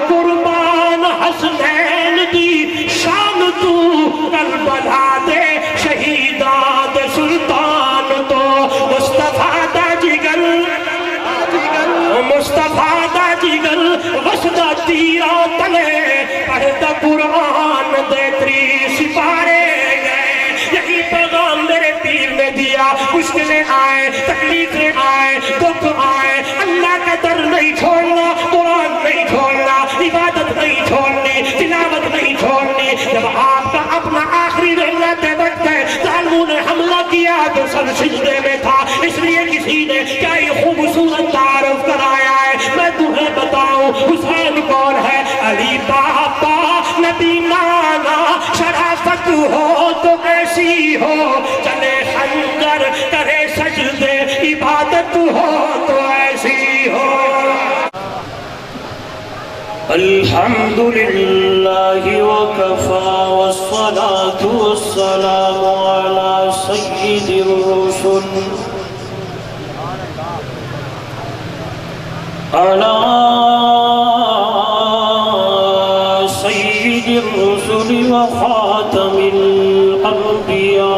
قربان حسنین دی شان تو کربلا دے شہیدان دے سلطان تو مصطفیٰ دا جگر مصطفیٰ دا جگر وسدہ تیرا تلے پڑھتا قرآن دے 30 سپارے گئے یہی پیغام میرے پیر نے دیا مشکلیں آئے تکلیفیں آئے دکھ آئے اللہ کا در نہیں چھوڑنا قرآن نہیں چھوڑنا عبادت نہیں چھوڑنی تلاوت نہیں چھوڑنی جب آپ کا اپنا آخری رحلت وقت ہے ظالموں نے حملہ کیا تو سر سجدے میں تھا اس لیے کسی نے کیا یہ خوبصورت تعارف کرایا ہے میں تمہیں بتاؤں حسین کون ہے علی پاپا نبی نانا شرافت ہو تو ایسی ہو چلے خنجر کرے سجدے عبادت ہو تو ایسی ہو الحمدللہ وکفا والصلاة والسلام علی سید الرسل علی سید الرسل وخاتم الانبیاء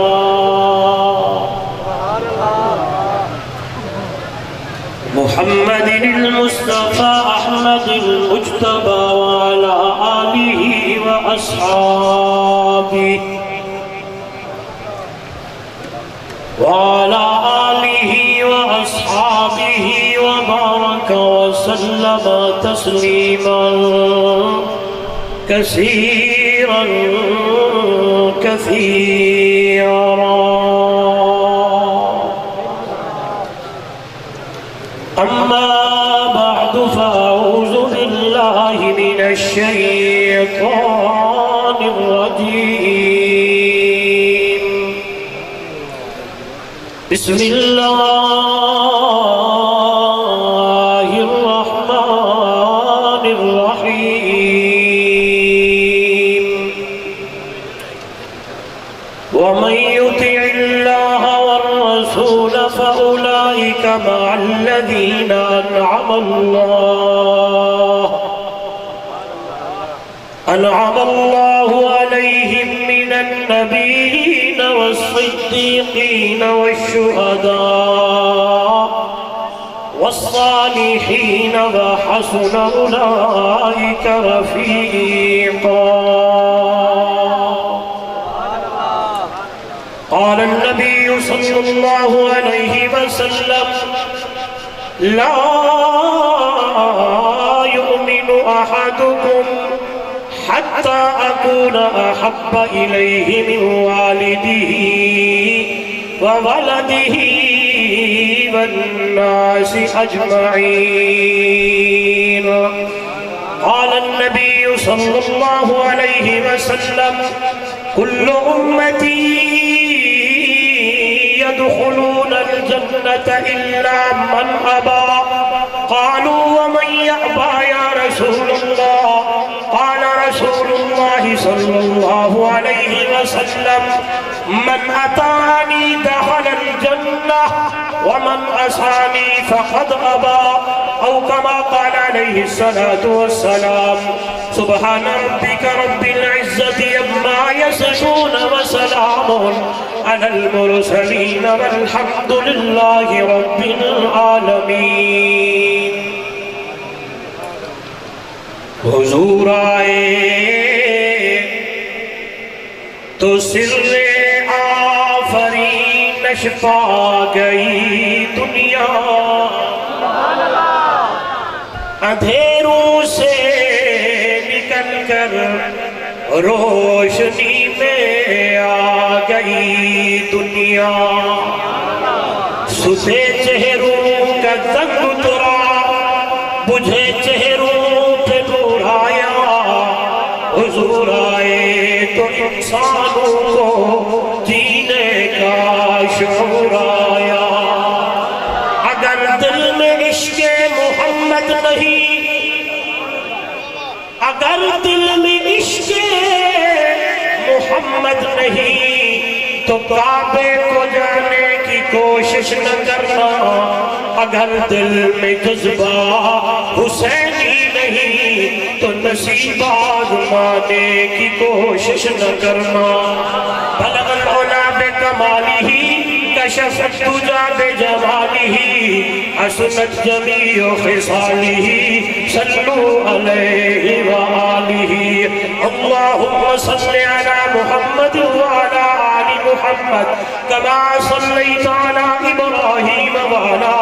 محمد المصطفى احمد المجتبى وعلى آله وأصحابه وعلى آله وأصحابه وبارك وسلم تسليما كثيرا كثيرا أما بعد فأعوذ بالله من الشيطان الرجيم بسم الله الرحمن الرحيم ومن يطع الله والرسول فأولئك مع الذين أنعم الله عليهم من النبيين والصديقين والشهداء والصالحين وحسن أولئك رفيقا قال النبي صلى الله عليه وسلم لا يؤمن أحدكم حتى أكون أحب إليه من والده وولده والناس أجمعين قال النبي صلى الله عليه وسلم كل أمتي يدخلون الجنة إلا من أبى قالوا ومن يأبى يا رسول الله قال رسول الله صلى الله عليه وسلم من أطاعني دخل الجنة ومن عصاني فقد أبى أو كما قال عليه الصلاة والسلام سبحان ربك رب العزة عما يصفون وسلام على المرسلين والحمد لله رب العالمين حضور آئے تو سر آفرینش پا گئی دنیا اندھیروں سے نکل کر روشنی میں آ گئی دنیا ستے چہروں کا زنگ اترا بجھے چہروں پہ نور آیا حضور آئے تو انسانوں کو جینے کا شعور آیا اگر دل میں عشق محمد نہیں اگر دل میں عشق محمد نہیں تو کعبے کو جانے کی کوشش نہ کرنا اگر دل میں جذبہ حسینی نہیں تو نصیب آزمانے کی کوشش نہ کرنا بلغ العلا بکمالہ کشف الدجا بجمالہ حسنت جمیع خصالہ صلو علیہ وآلہ اللہم صلی علی محمد وعلی آل محمد کما صلیت علی ابراہیم وعلی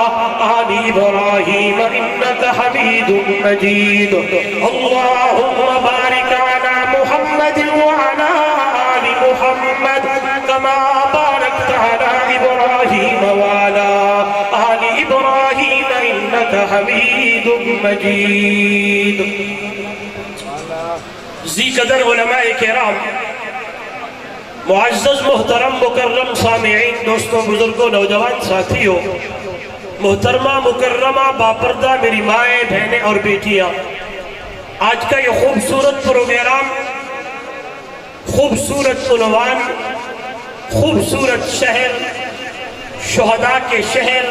آل ابراہیم انکا حمید مجید اللہم بارک علی محمد وعلی آل محمد کما بارکت علی ابراہیم وعلی آل ابراہیم انکا حمید مجید ذی قدر علماء کرام معزز محترم مکرم سامعین دوستوں بزرگوں نوجوان ساتھیوں محترمہ مکرمہ باپردہ میری مائیں بہنیں اور بیٹیاں آج کا یہ خوبصورت پروگرام خوبصورت عنوان خوبصورت شہر شہداء کے شہر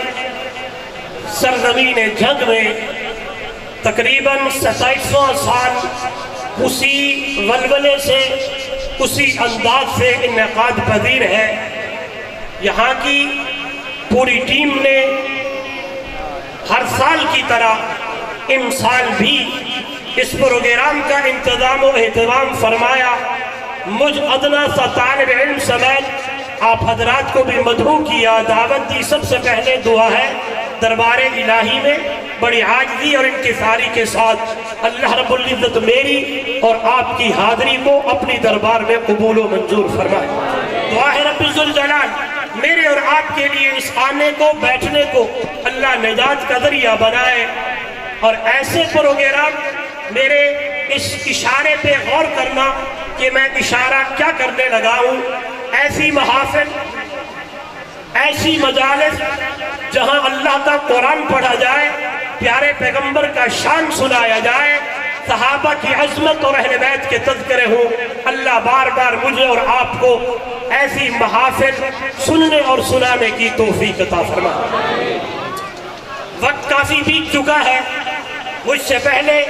سرزمین جنگ میں تقریباً 27واں سال اسی ولولے سے اسی انداز سے انعقاد پذیر ہے یہاں کی پوری ٹیم نے ہر سال کی طرح ان سال بھی اس پروگرام کا انتظام و اہتمام فرمایا مجھ ادنا سا طالب علم سمیت آپ حضرات کو بھی مدعو کیا دعوت دی سب سے پہلے دعا ہے دربار الہی میں بڑی عاجزی اور انکساری کے ساتھ اللہ رب العزت میری اور آپ کی حاضری کو اپنی دربار میں قبول و منظور فرمائے دعا ہے رب الجلال میرے اور آپ کے لیے اس آنے کو بیٹھنے کو اللہ نجات کا ذریعہ بنائے اور ایسے پروگرام میرے اس اشارے پہ غور کرنا کہ میں اشارہ کیا کرنے لگا ہوں ایسی محافل ایسی مجالس جہاں اللہ کا قرآن پڑھا جائے پیارے پیغمبر کا شان سنایا جائے صحابہ کی عظمت اور اہل بیت کے تذکرے ہوں اللہ بار بار مجھے اور آپ کو ایسی محافل سننے اور سنانے کی توفیق عطا فرمائے وقت کافی بیت چکا ہے مجھ سے پہلے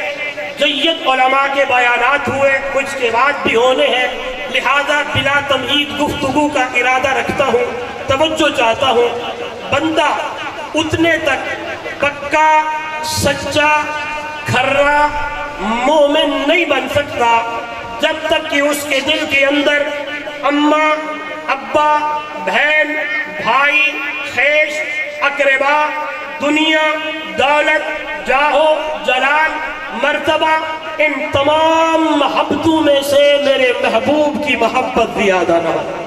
جید علماء کے بیانات ہوئے کچھ کے بعد بھی ہونے ہیں لہذا بلا تمہید گفتگو کا ارادہ رکھتا ہوں توجہ چاہتا ہوں بندہ اتنے تک پکا سچا کھرا مومن نہیں بن سکتا جب تک کہ اس کے دل کے اندر اماں ابا بہن بھائی خیش اقربا دنیا دولت جاہو جلال مرتبہ ان تمام محبتوں میں سے میرے محبوب کی محبت زیادہ نہ ہو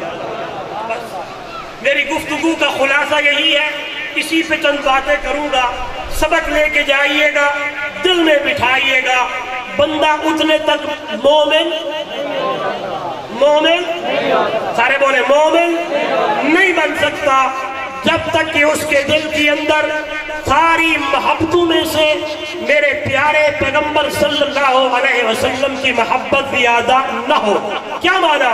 میری گفتگو کا خلاصہ یہی ہے اسی پہ چند باتیں کروں گا سبق لے کے جائیے گا دل میں بٹھائیے گا بندہ اتنے تک مومن سارے بولے مومن نہیں بن سکتا جب تک کہ اس کے دل کے اندر ساری محبتوں میں سے میرے پیارے پیغمبر صلی اللہ علیہ وسلم کی محبت زیادہ نہ ہو کیا معنی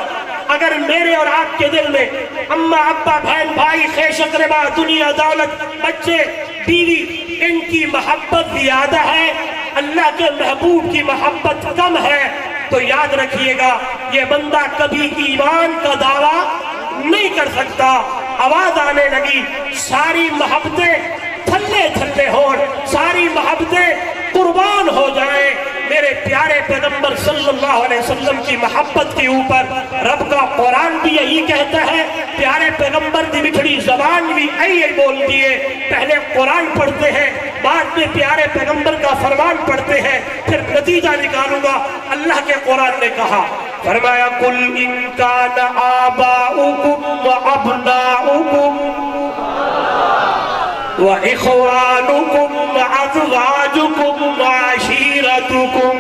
اگر میرے اور آپ کے دل میں اماں ابا بہن بھائی خیش اقربا دنیا دولت بچے بیوی ان کی محبت زیادہ ہے اللہ کے محبوب کی محبت کم ہے تو یاد رکھیے گا یہ بندہ کبھی ایمان کا دعویٰ نہیں کر سکتا آواز آنے لگی ساری محبتیں تھلے تھلے ہوں ساری محبتیں قربان ہو جائیں میرے پیارے پیغمبر صلی اللہ علیہ وسلم کی محبت کے اوپر رب کا قرآن بھی یہی کہتا ہے پیارے پیغمبر دی مٹھڑی زبان بھی یہی بول دیے پہلے قرآن پڑھتے ہیں بعد میں پیارے پیغمبر کا فرمان پڑھتے ہیں پھر نتیجہ نکالوں گا اللہ کے قرآن نے کہا فرمایا قُلْ إِن كَانَ آبَاؤُكُمْ وَأَبْنَاؤُكُمْ وَإِخْوَانُكُمْ وَأَزْوَاجُكُمْ وَعَشِيرَتُكُمْ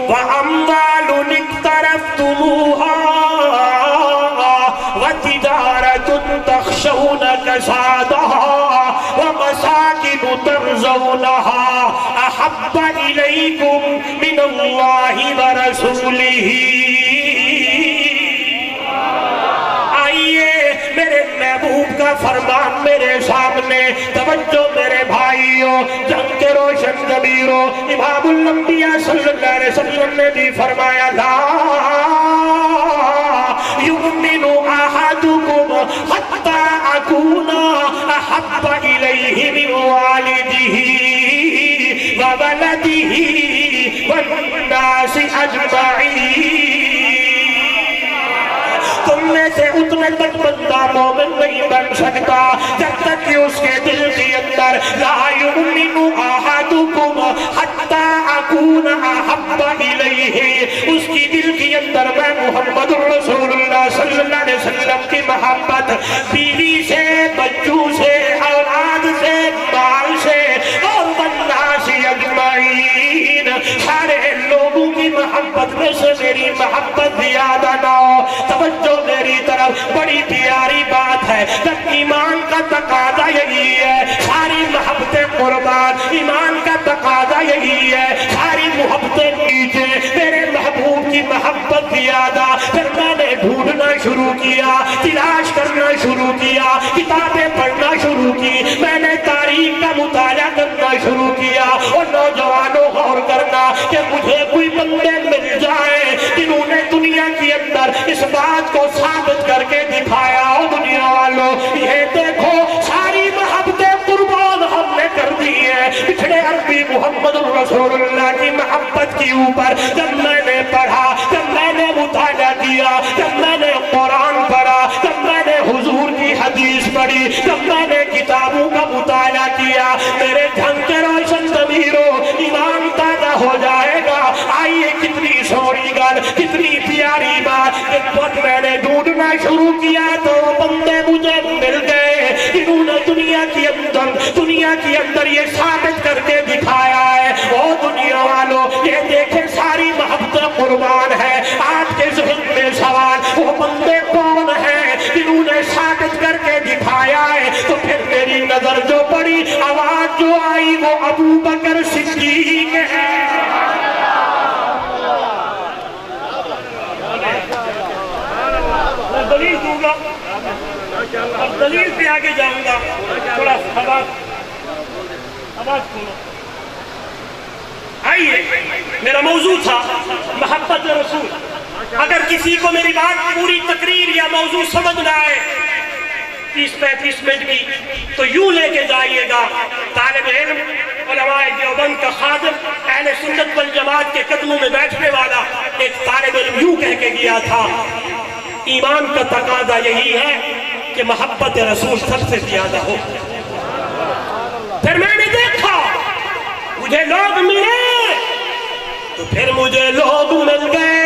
وَأَمْوَالٌ اقْتَرَفْتُمُوهَا وَتِجَارَةٌ تَخْشَوْنَ كَسَادَهَا وَمَسَاكِنُ تَرْضَوْنَهَا أَحَبَّ إِلَيْكُمْ مِنَ اللَّهِ وَرَسُولِهِ آئیے میرے محبوب کا فرمان میرے سامنے. توجہ میرے بھائیوں، جنگ کے روشن ضمیروں، امام الانبیاء صلی اللہ علیہ وسلم نے بھی فرمایا لا یؤمن احدکم حتی اکون احب الیہ من والدہ وولدہ والناس اجمعین. تم میں سے اتنے تک بندہ مومن نہیں بن سکتا جب تک کہ اس کے دل کے اندر لا یؤمن احدکم حتی اکون احب الیہ، اس کی دل کے اندر میں محمد رسول اللہ صلی اللہ علیہ وسلم کی محبت بیوی سے، بچوں سے، اولاد سے، مال سے اور والناس اجمعین، سارے لوگوں کی محبت میں سے میری محبت زیادہ نہ ہو. توجہ میری طرف، بڑی پیاری بات ہے. جب ایمان کا تقاضا یہی ہے ساری محبتیں قربان، ایمان کا تقاضا یہی ہے ساری محبتیں نیچے، میرے محبوب کی محبت زیادہ. پھر میں نے ڈھونڈنا شروع کیا، تلاش کرنا شروع کیا، کتابیں پڑھنا شروع کی، میں نے تاریخ کا مطالعہ کرنا شروع کیا. اور نوجوانوں غور کرنا کہ مجھے کوئی بندے مل جائیں جنہوں نے دنیا کے اندر اس بات کو ثابت کر کے دکھایا ہو. دنیا والوں یہ دیکھو ساری محبتیں قربان ہم نے کر دی ہے پچھڑے عربی محمد رسول اللہ کی محبت کے اوپر. جب میں نے پڑھا، جب میں نے مطالعہ کیا، جب میں نے قرآن پڑھا، جب میں نے حضور کی حدیث پڑھی، جب میں نے کتابوں کا مطالعہ کیا، میرے جھنگ کے روشن ضمیروں ایمان تازہ ہو جائے گا. آئیے کتنی سوری گل، کتنی پیاری بات. ایک وقت میں نے ڈھونڈنا شروع کیا تو بندے مجھے مل گئے جنہوں نے دنیا کے اندر یہ ثابت کر کے دکھایا ہے. وہ دنیا والوں یہ دیکھیں ساری محبتیں قربان ہے. آج کے ذہن میں سوال وہ بندے کون ہیں جنہوں نے ثابت کر کے دکھایا ہے؟ تو پھر میری نظر جو پڑی، آواز جو آئی وہ ابو بکر صدیق ہے. دلیل دوں گا اور دلیل پہ آگے جاؤں گا. تھوڑا آواز کھولو. آئیے، میرا موضوع تھا محبت رسول. اگر کسی کو میری بات پوری تقریر یا موضوع سمجھ نہ آئے 30-35 منٹ کی تو یوں لے کے جائیے گا. طالب علم، علماء دیوبند کا خادم، اہل سنت والجماعت کے قدموں میں بیٹھنے والا ایک طالب علم یوں کہہ کے گیا تھا ایمان کا تقاضا یہی ہے کہ محبت رسول سب سے زیادہ ہو. پھر میں نے دیکھا مجھے لوگ ملے تو پھر مجھے لوگ مل گئے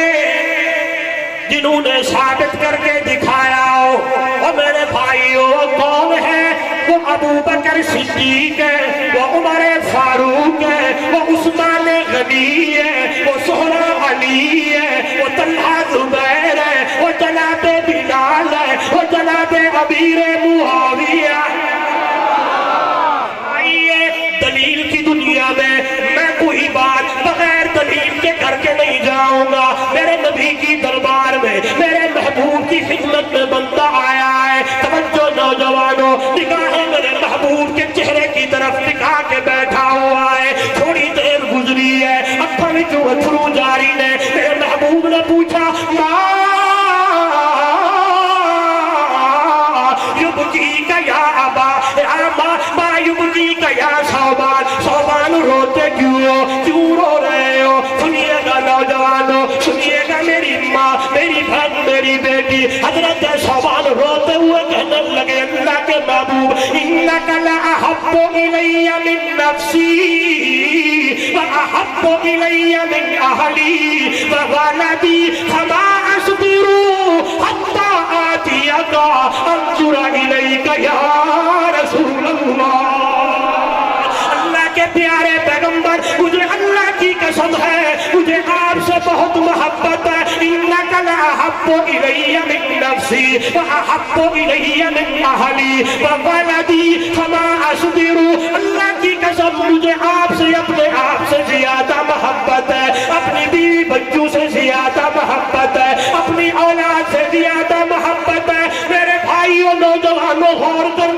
جنہوں نے ثابت کر کے دکھایا ہو. اور میرے بھائیوں کون ہے؟ وہ ابو بکر صدیق ہے، وہ عمر فاروق ہے، وہ عثمان غنی ہے، وہ سہرا علی ہے، وہ طلحہ زبیر ہے، وہ جناب بلال ہے، وہ جناب امیر معاویہ. آئیے، دلیل کی دنیا میں کوئی بات بغیر دلیل کے کر کے نہیں جاؤں گا. میرے نبی کی دربار میں میرے محبوب کی خدمت میں بندہ آیا ہے. توجہ نوجوانوں، نگاہیں میرے محبوب کے چہرے کی طرف ٹکا کے بیٹھا ہوا ہے. تھوڑی دیر گزری ہے، اکھوں میں جو اتھرو جاری نے. میرے محبوب نے پوچھا یبکیک یا ابا ما یبکیک یا صوبان. صوبان روتے کیوں رو رہے ہو؟ سنیے گا نوجوانوں، سنیے گا میری ماں، میری بہن، میری بیٹی. حضرت صوبان روتے ہوئے کہنے لگے اللہ کے محبوب انک لاحب الی من نفسی واحب الی من اہلی وولدی فما اصبر حتی آتیک انظر الیک یا رسول اللہ. اللہ کے پیارے پیغمبر، مجھے اللہ کی قسم ہے مجھے آپ سے بہت محبت ہے. انک لاحب الی من نفسی واحب الی من اہلی وولدی فما اصبر. اللہ کی قسم مجھے آپ سے اپنے آپ سے زیادہ محبت ہے، اپنی بیوی بچوں سے زیادہ محبت ہے، اپنی اولاد سے زیادہ محبت ہے. میرے بھائیوں نوجوانوں غور کریں.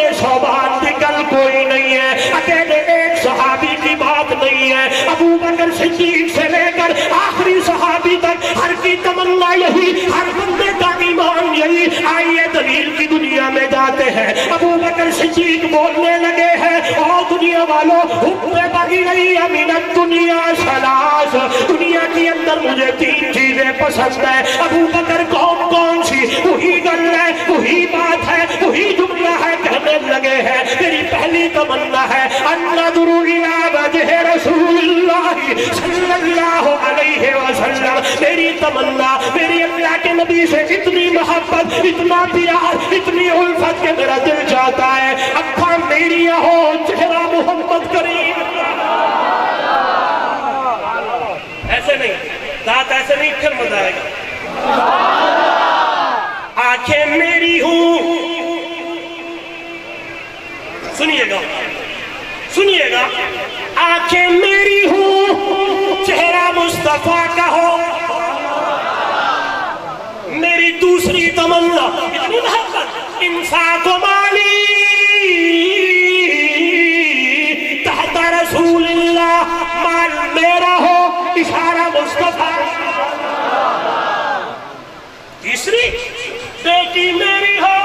میرے صوبان کی گل کوئی نہیں ہے، اکیلے ایک صحابی کی بات نہیں ہے، ابو بکر صدیق سے لے کر آخری صحابی تک ہر کی تمنا یہی، ہر بندے کا ایمان یہی۔ آئیے دلیل کی دنیا میں جاتے ہیں۔ ابو بکر صدیق بولنے لگے ہیں، او دنیا والوں، حب بغی من الدنیا ثلاث، دنیا کے اندر مجھے تین چیزیں پسند ہیں۔ ابو بکر کون کون سی؟ وہی گل ہے، وہی بات ہے، وہی جملہ ہے، کہنے لگے ہیں میری پہلی تمنا ہے النظر الی وجہ رسول اللہ صلی اللہ علیہ وسلم، میری تمنا میری اللہ کے نبی سے اتنی محبت، اتنا پیار، اتنی الفت کہ میرا دل چاہتا ہے آنکھاں میری ہو چہرہ محمد کریم۔ ایسے نہیں، ذات ایسے نہیں، پھر مزہ آئے گا۔ آنکھیں میری ہوں، سنیے گا سنیے گا، آنکھیں میری ہوں چہرہ مصطفیٰ کا ہو، میری دوسری تمنا اتنی محبت انسان کو مالی تحت رسول اللہ، مال میرا ہو اشارہ مصطفیٰ۔ تیسری بیٹی میری ہو،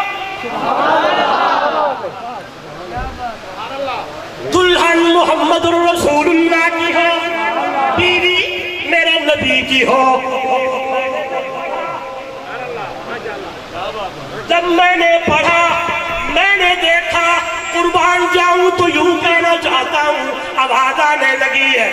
دلہن محمد رسول اللہ کی ہو، بیوی میرے نبی کی ہو۔ جب میں نے پڑھا، میں نے دیکھا، قربان جاؤں تو یوں کہنا چاہتا ہوں، آواز آنے لگی ہے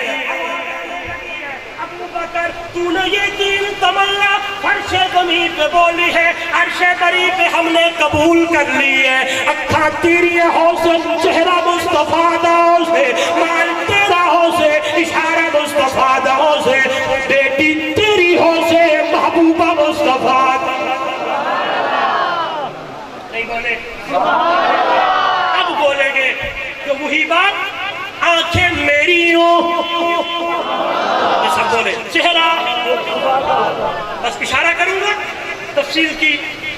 ابو بکر تو نے یہ تین تمنا فرش زمین پہ بولی ہے، عرش بری پہ ہم نے قبول کر لی ہے۔ اکھاں تیری ہو سے چہرہ مصطفیٰ دا ہو سے، مال تیرا ہو سے اشارہ مصطفیٰ دا ہو سے، بیٹی تیری ہو سے محبوبہ مصطفیٰ دا۔ نہیں بولے؟ اب بولیں گے کہ وہی بات، آنکھیں میری ہوں، یہ سب بولے، چہرہ بس اشارہ کروں گا، تفصیل کی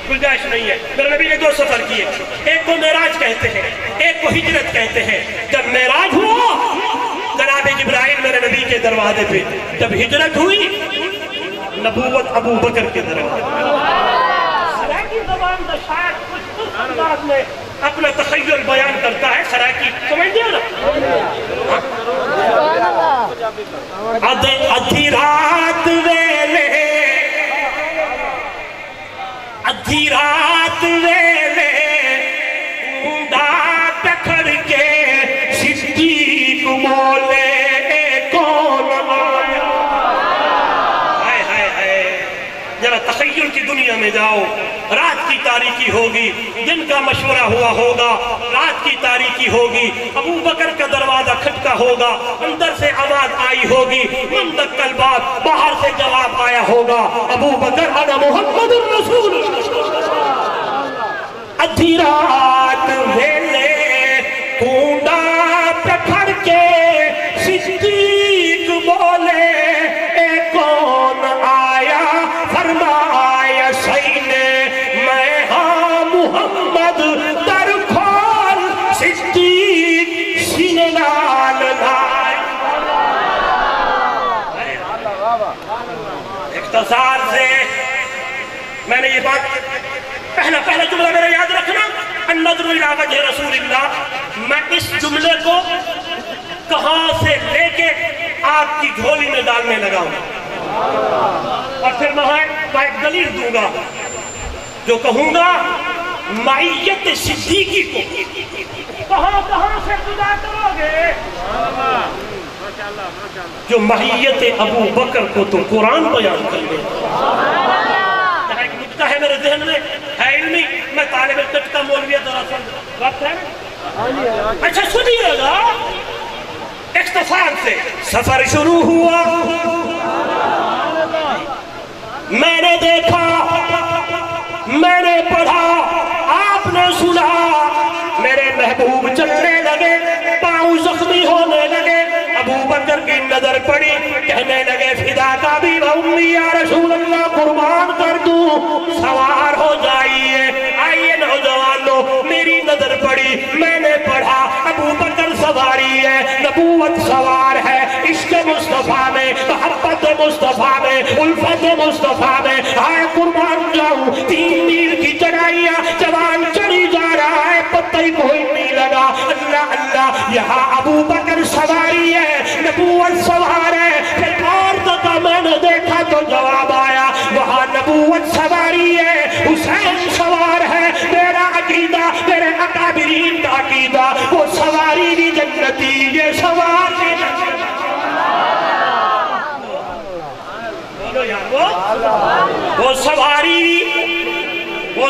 گنجائش نہیں ہے۔ میرے نبی نے دو سفر کیے، ایک کو معراج کہتے ہیں، ایک کو ہجرت کہتے ہیں۔ جب معراج ہوا جناب جبرائیل میرے نبی کے دروازے پہ، جب ہجرت ہوئی نبوت ابو بکر کے دروازے۔ سراکی زبان دا شاعر کچھ اس انداز میں اپنا تخیل بیان کرتا ہے، سراکی سمجھ دیا نا؟ ادھی رات ویلے، ادھی رات ویلے اونڈا پکھڑ کے صدیق بولے کون آیا۔ ہائے ہائے ہائے، ذرا تخیل کی دنیا میں جاؤ، رات کی تاریکی ہوگی، دن کا مشورہ ہوا ہوگا، رات کی تاریکی ہوگی، ابو بکر کا دروازہ کھٹکا ہوگا، اندر سے آواز آئی ہوگی، من دق الباب، باہر سے جواب آیا ہوگا، ابو بکر انا محمد الرسول۔ ادھی رات ویلے کونڈا پہ پھڑ کے صدیق بولے اے کون آیا، فرمایا سینے میں ہاں محمد، در کھول صدیق سینے لال لائے۔ اختصار سے میں نے یہ بات پہلا جملہ میرا یاد رکھنا، النظر الی وجہ رسول اللہ، میں اس جملے کو کہاں سے لے کے آپ کی جھولی میں ڈالنے لگا ہوں، اور پھر میں ایک دلیل دوں گا جو کہوں گا معیت صدیقی کو کہاں سے جدا کرو گے؟ جو معیت ابو بکر کو تو قرآن بیان کر لے۔ ایک نکتہ ہے میرے ذہن میں، ہے علمی، میں طالب علم کا مولویہ دراصل وقت ہے نا، اچھا سنیے گا، اختصار سے سفر شروع ہوا، میں نے دیکھا، میں نے پڑھا، آپ نے سنا، میرے محبوب چلنے لگے، پاؤں زخمی ہونے لگے، ابو بکر کی نظر پڑی، کہنے لگے فدا کا بھی امی یا رسول اللہ قربان کر دوں، سوار ہو جائیے۔ آئیے نوجوانوں، میری نظر پڑی پڑھی، میں نے پڑھا ابو بکر سواری ہے، نبوت سوار ہے، عشق مصطفیٰ میں، محبت مصطفیٰ میں، الفت مصطفیٰ میں، آئے قربان جاؤں 3 میل کی چڑھائیاں جوان چڑھی جا رہا ہے، پتہ ہی کوئی نہیں لگا۔ اللہ اللہ، یہاں ابو بکر سواری ہے، نبوت سوار ہے۔ پھر اور دفعہ میں نے دیکھا تو جواب آیا، وہاں نبوت سواری ہے، حسین سوار ہے۔ میرا عقیدہ، میرے اکابرین کا عقیدہ، وہ سواری بھی جنتی، یہ سوار بھی جنتی۔ بولو یار، وہ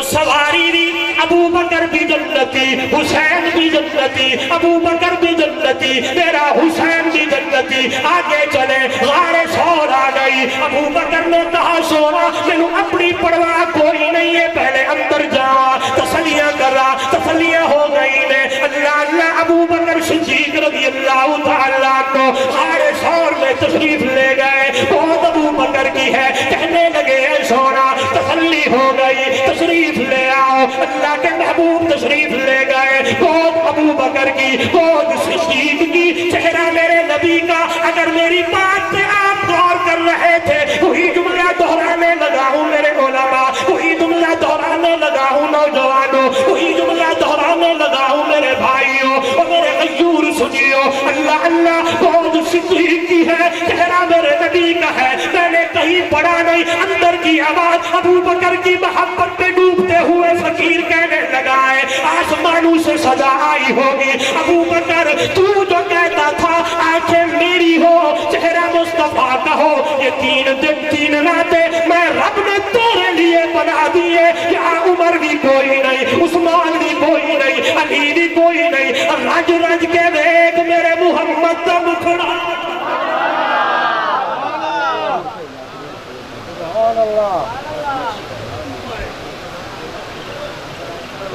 سواری بھی، ابو بکر بھی جنتی، حسین بھی جنتی، ابو بکر بھی جنتی، میرا حسین بھی جنتی۔ آگے چلے، غار ثور آ گئی، ابو بکر نے کہا سونا مینوں اپنی پرواہ کوئی نہیں ہے، پہلے اندر جا تسلیاں کرا، تسلیاں ہو گئی نے۔ اللہ اللہ، ابو بکر صدیق رضی اللہ تعالیٰ کو غار ثور میں تشریف لے گئے، بہت ابو بکر کی ہے، کہنے لگے اے سونا تسلی ہو گئی، تشریف لے آؤ۔ اللہ کے محبوب تشریف لے گئے، بہت ابو بکر کی، بہت صدیق کی، چہرہ میرے نبی کا۔ اگر میری بات پہ آپ غور کر رہے تھے، وہی جملہ دہرانے لگا ہوں میرے علماء، وہی جملہ دہرانے لگا ہوں نوجوانوں، وہی جملہ دہرانے لگا ہوں میرے بھائیوں اور میرے غیور سنیو۔ اللہ اللہ، بہت صدیق کی ہے، چہرہ میرے نبی کا ہے، میں نے کہیں پڑھا نہیں۔ اندر کی آواز ابو بکر کی محبت پہ ڈوبتے ہوئے فقیر کہنے لگا ہے، آسمانوں سے صدا آئی ہوگی، ابو بکر تو جو کہتا تھا آنکھیں میری ہو، چہرہ مصطفیٰ کا ہو، یہ 3 دن 3 راتیں میں رب نے تیرے لیے بنا دیے۔ یہاں عمر بھی کوئی نہیں، عثمان بھی کوئی نہیں، علی بھی کوئی نہیں، رج رج کے دیکھ میرے محمد کا مکھڑا۔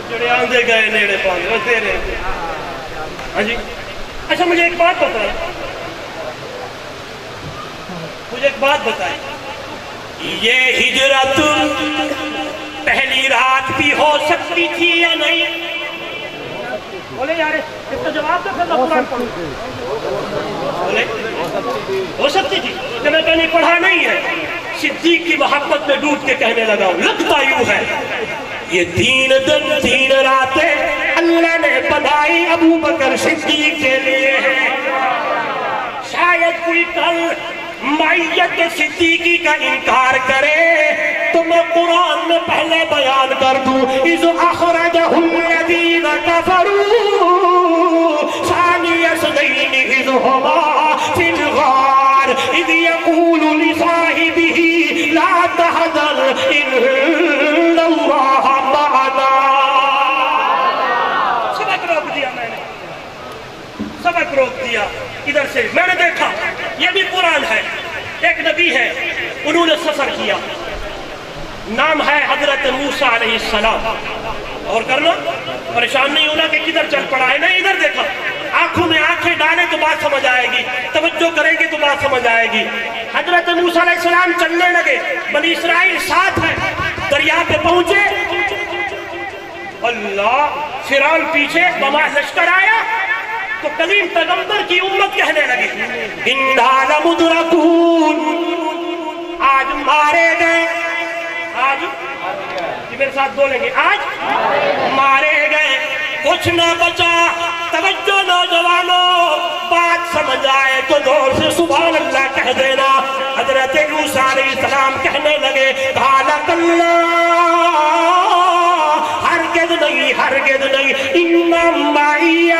جڑے آندے گئے نیڑے پانے وہ تیرے۔ ہاں جی، اچھا مجھے ایک بات بتائیں، یہ ہجرت پہلی رات بھی ہو سکتی تھی یا نہیں؟ بولے یار، اس کا جواب تو پھر قرآن پڑھو۔ بولے ہو سکتی تھی، کہ میں کہیں پڑھا نہیں ہے، صدیق کی محبت میں ڈوب کے کہنے لگا ہوں، لگتا یوں ہے یہ 3 دن 3 راتیں اللہ نے بنائی ابو بکر صدیق کے لیے ہے۔ شاید کوئی کل معیت صدیقی کا انکار کرے تو میں قرآن میں پہلے بیان کر دوں، اِذْ أَخْرَجَهُ الَّذِينَ كَفَرُوا ثَانِيَ اثْنَيْنِ إِذْ هُمَا فِي الْغَارِ إِذْ يَقُولُ لِصَاحِبِهِ لَا تَحْزَنْ إِنَّ اللَّهَ مَعَنَا۔ سبق روک دیا میں نے، سبق روک دیا ادھر سے۔ میں نے دیکھا یہ بھی قرآن ہے، ایک نبی ہے، انہوں نے سفر کیا، نام ہے حضرت موسیٰ علیہ السلام۔ اور کرنا پریشان نہیں ہونا کہ کدھر چل پڑا ہے، نہیں ادھر دیکھا، آنکھوں میں آنکھیں ڈالیں تو بات سمجھ آئے گی، توجہ کریں گے تو بات سمجھ آئے گی۔ حضرت موسیٰ علیہ السلام چلنے لگے، بنی اسرائیل ساتھ ہیں، دریا پہ پہنچے، اللہ فرعون پیچھے، وما لشکر آیا تو کلیم پیغمبر کی امت کہنے لگی اِنَّا لَمُدْرَكُونَ، آج مارے گئے، آج یہ میرے ساتھ بولیں گے، آج مارے گئے، کچھ نہ بچا۔ توجہ نوجوانوں، بات سمجھ آئے تو دور سے سبحان اللہ کہہ دینا۔ حضرت موسیٰ علیہ السلام کہنے لگے قَالَ اللَّهُ، ہرگز نہیں، ہرگز نہیں، اِنَّ مَعِيَ،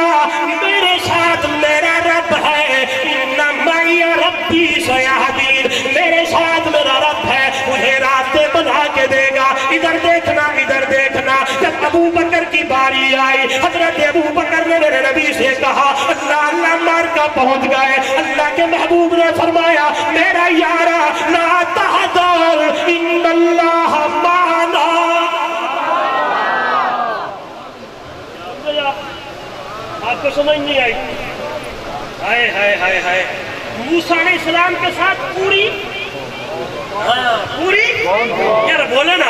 میرے ساتھ میرا رب ہے، اِنَّ مَعِيَ رَبِّي سَيَهْدِينِ، میرے ساتھ میرا رب ہے، مجھے راستے بنا کے دے گا۔ ادھر دیکھنا، ادھر دیکھنا۔ جب ابو بکر کی باری آئی، حضرت ابو بکر نے میرے نبی سے کہا اللہ اللہ مار کا پہنچ گئے۔ اللہ کے محبوب نے فرمایا میرا یارا لا تحزن ان اللہ معنا۔ آپ کو سمجھ نہیں آئی؟ ہائے ہائے ہائے ہائے، موسیٰ علیہ السلام کے ساتھ پوری پوری یار بولے نا،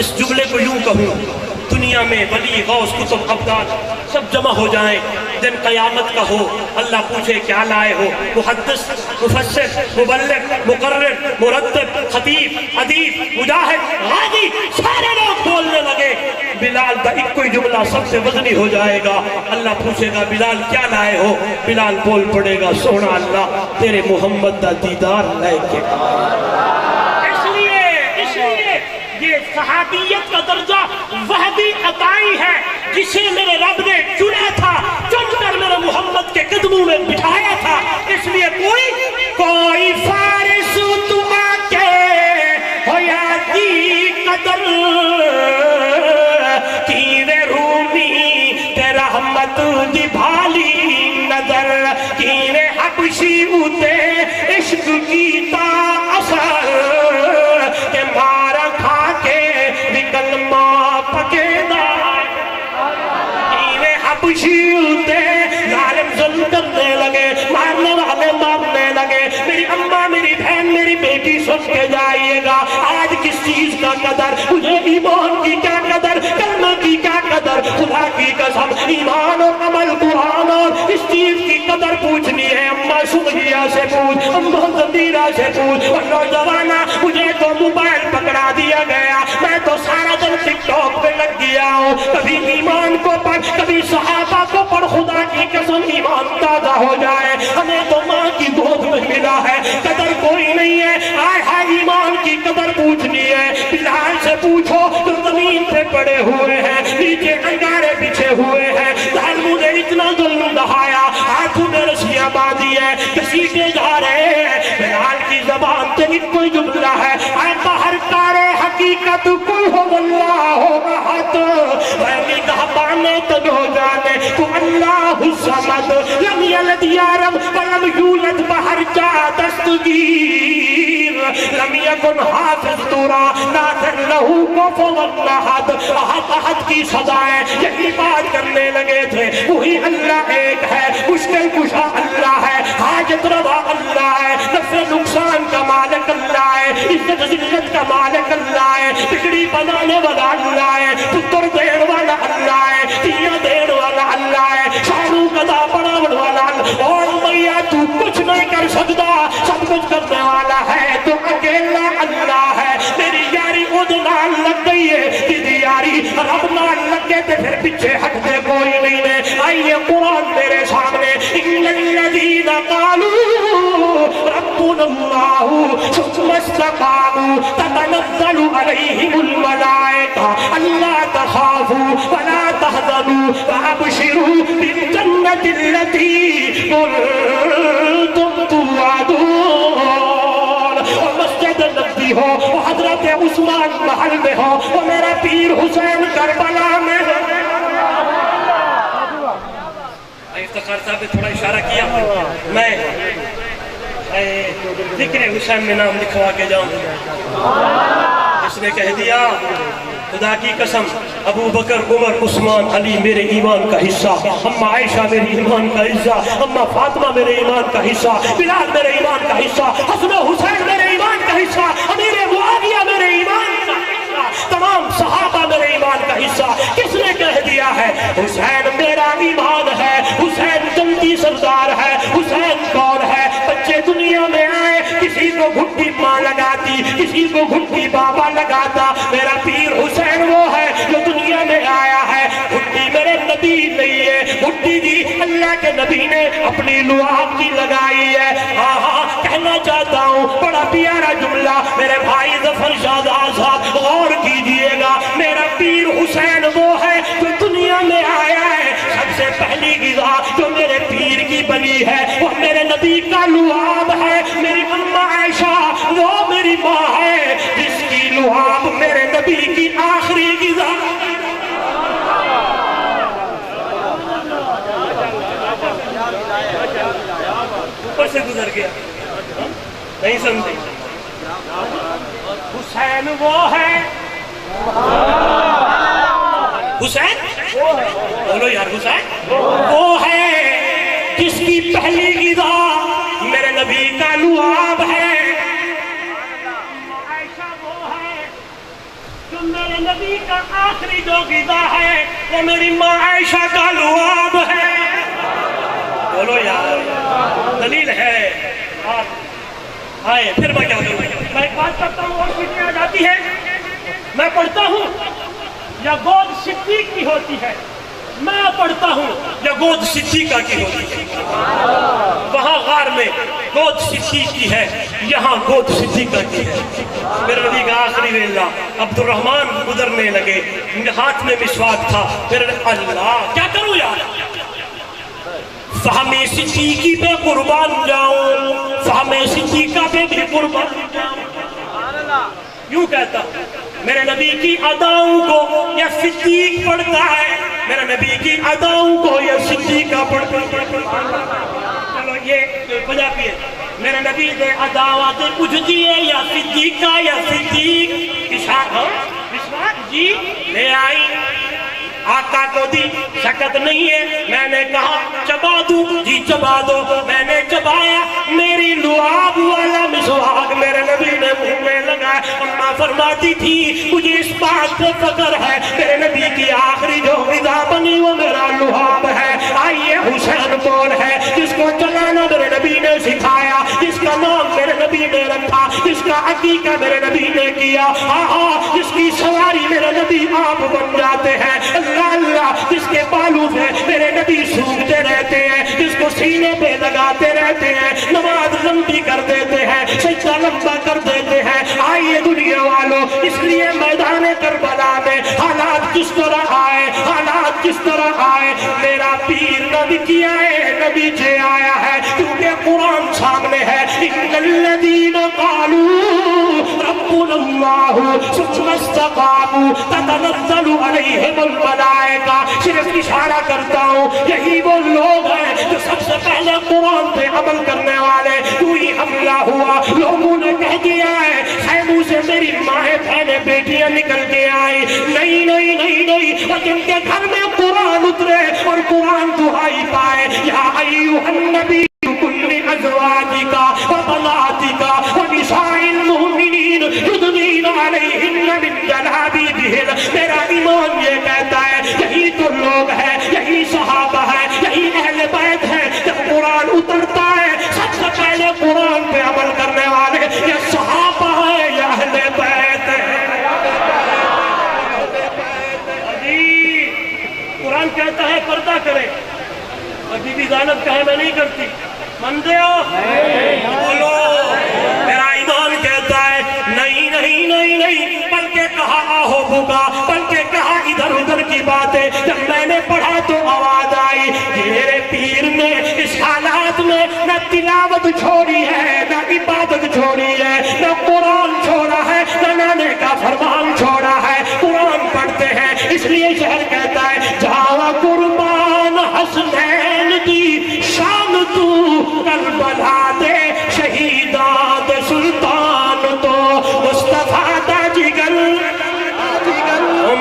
اس جملے کو یوں کہوں، دنیا میں ولی غوث کتب ابدال سب جمع ہو جائیں، دن قیامت کا ہو، اللہ پوچھے کیا لائے ہو، محدث، مفسر، مبلغ، مقرر، مرتب، خطیب، ادیب، مجاہد، غازی، سارے لوگ بولنے لگے، بلال دا ایک کوئی جملہ سب سے وزنی ہو جائے گا، اللہ پوچھے گا بلال کیا لائے ہو، بلال بول پڑے گا سونا اللہ تیرے محمد دا دیدار لائے کے۔ اس لیے یہ صحابیت کا درجہ وحدی عطائی ہے، جسے میرے رب نے چنا تھا، چن کر میرے محمد کے قدموں میں بٹھایا تھا، اس لیے کوئی فارس تم آکے ہویا دی قدر تیرے رومی تے رحمت دی بھالی نظر تیرے حبشی اتے عشق کی تا اثر کہ مارا کھا کے کلمہ پکے دا تیرے حبشی اتے ظالم ظلم کرنے لگے، مارنے والے مارنے لگے، میری اماں، میری بہن، میری بیٹی سن کے جائیے گا، آج کس چیز کا قدر، مجھے ایمان کی کیا قدر، کلمہ کی کیا قدر، خدا کی قسم ایمان اور عمل قرآن اور اس چیز کی قدر پوچھنی ہے، اماں سمجھیا سے پوچھ، اماں زندیرہ سے پوچھ، اور نوجوانہ مجھے تو موبائل پکڑا دیا گیا، میں تو سارا دن ٹک ٹاک پہ لگ گیا ہوں، کبھی ایمان کو پڑھ، کبھی صحابہ کو پڑھ، خدا کی قسم ایمان تازہ ہو جائے، ہمیں تو ماں کی گود میں ملا ہے، قدر کوئی نہیں ہے، آئے ہائے ایمان کی قدر پوچھنی ہے، بلال سے پوچھو تو زمین پہ پڑے ہوئے ہیں، نیچے انگارے بچھے ہوئے ہیں، ظالموں نے اتنا ظلم دہایا، ہاتھوں میں رسیاں باندھی ہے، کسیٹے جا رہے ہیں، بلال کی زبان سے ایک کوئی جملہ ہے، اے باہر کارے حقیقت کل ہو اللہ احد، وہی کہا بانے تن ہو جانے تو اللہ الصمد لم یلد یارم ولم یولد باہر جا دستگیر لم یکن حافظ تورا ناظر لہو کفوا احد، احد کی سزائیں یہی بات کرنے لگے تھے، وہی اللہ ایک ہے، مشکل کشا اللہ ہے، حاجت روا اللہ ہے، نفع نقصان کا مالک اللہ ہے، عزت ذلت کا مالک اللہ ہے، بگڑی بنانے والا اللہ ہے، پتر دین والا اللہ ہے، دیا دین والا اللہ ہے، شاہرو قضا پڑھاون والا اللہ، اور میاں تو کچھ نہیں کر سکتا، سب کچھ کرنے والا ہے تو اکیلا اللہ ہے، میری یاری خود نال لگ گئی ہے، تیری یاری رب نال لگ گئے تھے، پھر پیچھے ہٹتے کوئی نہیں ہے، آئیے قرآن میرے سامنے، ان الذین قالوا ربنا اللہ ثم استقاموا تتنزل علیہم الملائکہ الا تخافوا ولا تحزنوا وابشروا بالجنة التي كنتم توعدون، اور مسجد نبی ہو، اور حضرت عثمان محل میں ہو، اور میرا پیر حسین کربلا میں ہو۔ افتخار صاحب نے تھوڑا اشارہ کیا، میں ذکر حسین میں نام لکھوا کے جاؤں، اس نے کہہ دیا خدا کی قسم ابو بکر عمر عثمان علی میرے ایمان کا حصہ، اماں عائشہ میرے ایمان کا حصہ، اماں فاطمہ میرے ایمان کا حصہ، بلال میرے ایمان کا حصہ، حسن و حسین میرے ایمان کا حصہ، امیر معاویہ میرے ایمان کا حصہ، تمام صحابہ میرے ایمان کا حصہ۔ کس نے کہہ دیا ہے حسین میرا ایمان ہے، حسین جنتی سردار ہے، حسین کون ہے؟ بچے دنیا میں آئے، کسی کو گھٹی ماں لگاتی، کسی کو گھٹی بابا لگاتا، میرا پیر حسین وہ ہے جو دنیا میں آیا ہے، گھٹی میرے نبی نہیں ہے، گھٹی دی اللہ کے نبی نے اپنی لعاب کی لگائی ہے۔ ہاں ہاں کہنا چاہتا ہوں بڑا پیارا جملہ میرے بھائی ظفر شہزاد صاحب غور کیجئے گا، میرا پیر حسین وہ ہے جو دنیا میں آیا ہے، سب سے پہلی غذا جو میرے پیر کی بنی ہے وہ میرے نبی کا لعاب ہے، میری اماں عائشہ وہ میری ماں ہے جس کی لعاب میرے نبی کی آخری غذا۔ اوپر سے گزر گیا نہیں سمجھے، حسین وہ ہے، حسین بولو یار، حسین وہ ہے جس کی پہلی غذا میرے نبی کا لعاب ہے، عائشہ وہ ہے جو میرے آخری جو غذا ہے وہ میری ماں عائشہ کا لعاب ہے. بولو یار, دلیل ہے. آپ آئے پھر میں کیا کروں؟ میں ایک بات کرتا ہوں اور سیٹیاں آ جاتی ہے. میں پڑھتا ہوں یا گود صدیق کی ہوتی ہے, میں پڑھتا ہوں یا گود صدیقہ کی ہوتی ہے. وہاں غار میں گود صدیق کی ہے, یہاں گود صدیقہ کی ہے. میرے نبی کا آخری ویلا عبد الرحمن گزرنے لگے, ہاتھ میں مسواک تھا. پھر اللہ کیا کروں یار, فہم صدیقی پہ قربان جاؤں, فہم صدیقہ پہ بھی قربان جاؤں. یوں کہتا میرے نبی کی اداؤں کو یا صدیق پڑھتا ہے, میرے نبی کی اداؤں کو یا صدیقہ پڑھتا ہے. چلو یہ وجہ بھی ہے, میرے نبی نے اداوات کچھ دیے یا صدیقہ یا صدیق جی لے آئی. آقا کو دی, شکت نہیں ہے. میں نے کہا چبا دوں, جی چبا دو. میں نے چبایا, میری لعاب والا مسواک میرے نبی نے منہ میں لگایا. اماں فرماتی تھی مجھے اس بات پہ فخر ہے, میرے نبی کی آخری جو غذا بنی وہ میرا لعاب ہے. آئیے حسین کون ہے جس کو چلانا میرے نبی نے سکھایا, جس کا نام میرے نبی نے رکھا, جس کا عقیقہ میرے نبی نے کیا, جس کی سواری میرے نبی آپ بن جاتے ہیں. اللہ, جس کے بالوں میں میرے نبی سونگتے رہتے ہیں, جس کو سینے پہ لگاتے رہتے ہیں, نماز لمبی کر دیتے ہیں, سجدہ لمبا کر دیتے ہیں. آئیے دنیا والوں, اس لیے میدان کربلا میں حالات کس طرح آئے, حالات کس طرح آئے. میرا پیر نبی کیا ہے, نبی جے آیا ہے, کیونکہ قرآن سامنے ہے. ان الذین قالوا ربنا اللہ ثم استقاموا تتنزل علیہم الملائکہ. صرف اشارہ کرتا ہوں, یہی وہ لوگ ہیں جو سب سے پہلے قرآن پہ عمل کرنے والے. تو ہی حملہ ہوا, لوگوں نے کہہ دیا ہے خیموں سے میری ماہیں بہنیں بیٹیاں نکل کے آئی. نہیں نہیں نہیں نہیں, اور جن کے گھر میں قرآن اترے اور قرآن دعائی پائے, یا ایھا النبی کل ازواجک وبناتک ونساء المؤمنین یدنین علیہن من جلابیبہن. میرا ایمان یہ کہتا ہے یہی تو لوگ ہیں, یہی صحابہ ہیں, یہی اہل بیت ہیں. جب قرآن اترتا ہے سب سے پہلے قرآن پہ عمل کرنے والے یا صحابہ ہیں یا اہل بیت ہیں. قرآن کہتا ہے پردہ کرے, اور بی بی زینب کہے میں نہیں کرتی. مانتے ہو؟ بولو. میرا ایمان کہتا ہے نہیں نہیں نہیں نہیں, بلکہ کہا آہو بھگا, بلکہ کہا ادھر ادھر کی باتیں. جب میں نے پڑھا تو آواز آئی, میرے پیر نے اس حالات میں نہ تلاوت چھوڑی ہے, نہ عبادت چھوڑی ہے, نہ قرآن چھوڑا ہے, نہ نانے کا فرمان چھوڑا ہے. قرآن پڑھتے ہیں, اس لیے شہر کہتا ہے جاوا قربان حسنین دی شام تو کربلا دے شہیدان سلطان تو مصطفیٰ دا جگر,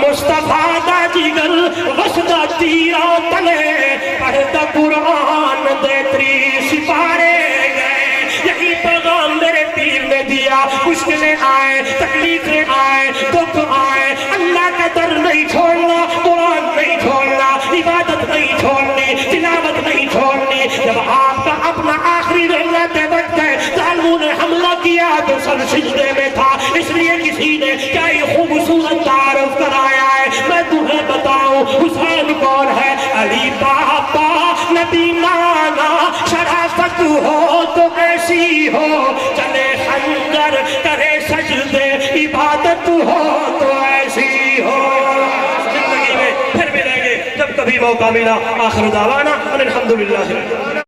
مصطفیٰ دا جگر وسدا تیرا تلے پڑھتا قرآن دے 30 سپارے گئے. یہی پیغام میرے پیر نے دیا. مشکلیں آئے, تکلیفیں آئے, دکھ آئے, اللہ کا در نہیں چھوڑنا, قرآن نہیں چھوڑنا, عبادت نہیں چھوڑنی, تلاوت نہیں چھوڑنی. جب آپ کا اپنا آخری ویلا کے وقت ہے, ظالموں نے حملہ کیا تو سر سجدے میں تھا. اس لیے کسی نے کیا یہ خوبصورت تعارف کرایا ہے. میں تمہیں بتاؤں حسین کون ہے. علی پاپا نبی نانا, شرافت ہو تو ایسی ہو, چلے خنجر کرے سجدے, عبادت ہو تو ایسی ہو. زندگی میں پھر ملیں گے جب کبھی موقع ملا. آخر دعوانا الحمدللہ.